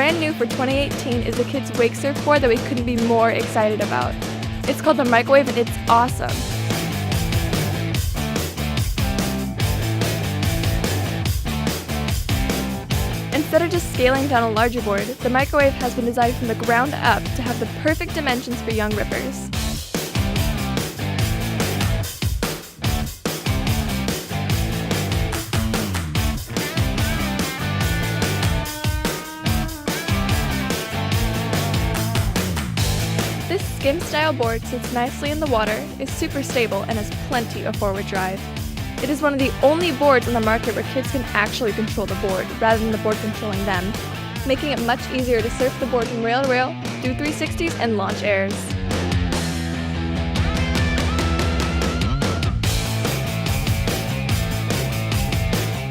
brand new for 2018 is the kids' wake surfboard that we couldn't be more excited about. It's called the Microwave and it's awesome. Instead of just scaling down a larger board, the Microwave has been designed from the ground up to have the perfect dimensions for young rippers. This skim-style board sits nicely in the water, is super stable, and has plenty of forward drive. It is one of the only boards on the market where kids can actually control the board, rather than the board controlling them, making it much easier to surf the board from rail to rail, do 360s, and launch airs.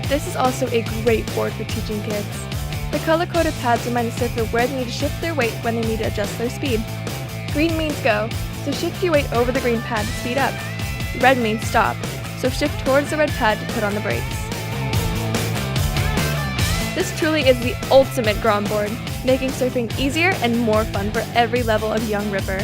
This is also a great board for teaching kids. The color-coded pads remind the surfer where they need to shift their weight when they need to adjust their speed. Green means go, so shift your weight over the green pad to speed up. Red means stop, so shift towards the red pad to put on the brakes. This truly is the ultimate grom board, making surfing easier and more fun for every level of young ripper.